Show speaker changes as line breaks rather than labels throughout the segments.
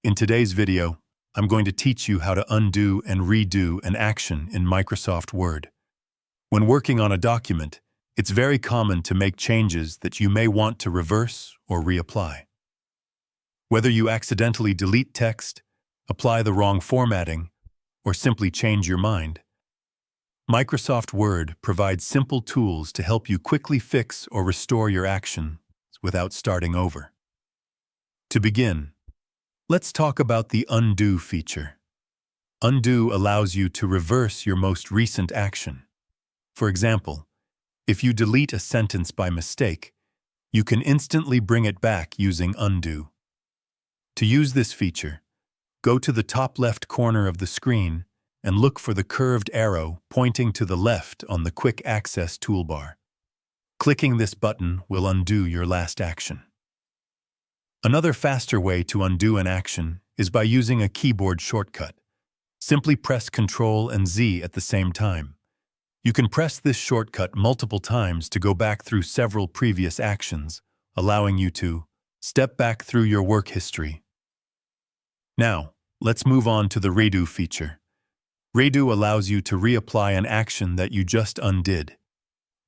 In today's video, I'm going to teach you how to undo and redo an action in Microsoft Word. When working on a document, it's very common to make changes that you may want to reverse or reapply. Whether you accidentally delete text, apply the wrong formatting, or simply change your mind, Microsoft Word provides simple tools to help you quickly fix or restore your action without starting over. To begin, let's talk about the Undo feature. Undo allows you to reverse your most recent action. For example, if you delete a sentence by mistake, you can instantly bring it back using Undo. To use this feature, go to the top left corner of the screen and look for the curved arrow pointing to the left on the Quick Access toolbar. Clicking this button will undo your last action. Another faster way to undo an action is by using a keyboard shortcut. Simply press Ctrl and Z at the same time. You can press this shortcut multiple times to go back through several previous actions, allowing you to step back through your work history. Now, let's move on to the Redo feature. Redo allows you to reapply an action that you just undid.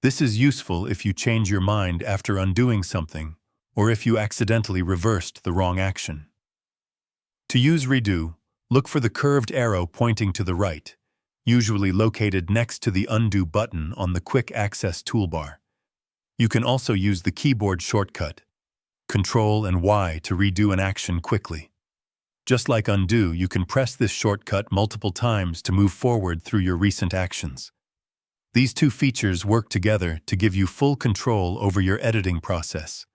This is useful if you change your mind after undoing something, or if you accidentally reversed the wrong action. To use Redo, look for the curved arrow pointing to the right, usually located next to the Undo button on the Quick Access toolbar. You can also use the keyboard shortcut, Ctrl and Y, to redo an action quickly. Just like Undo, you can press this shortcut multiple times to move forward through your recent actions. These two features work together to give you full control over your editing process.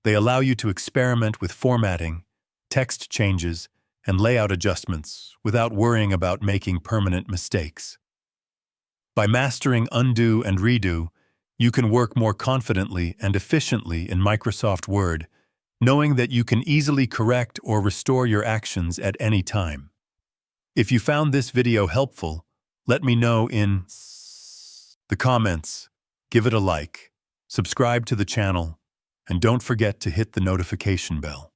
They allow you to experiment with formatting, text changes, and layout adjustments without worrying about making permanent mistakes. By mastering Undo and Redo, you can work more confidently and efficiently in Microsoft Word, knowing that you can easily correct or restore your actions at any time. If you found this video helpful, let me know in the comments, give it a like, subscribe to the channel, and don't forget to hit the notification bell.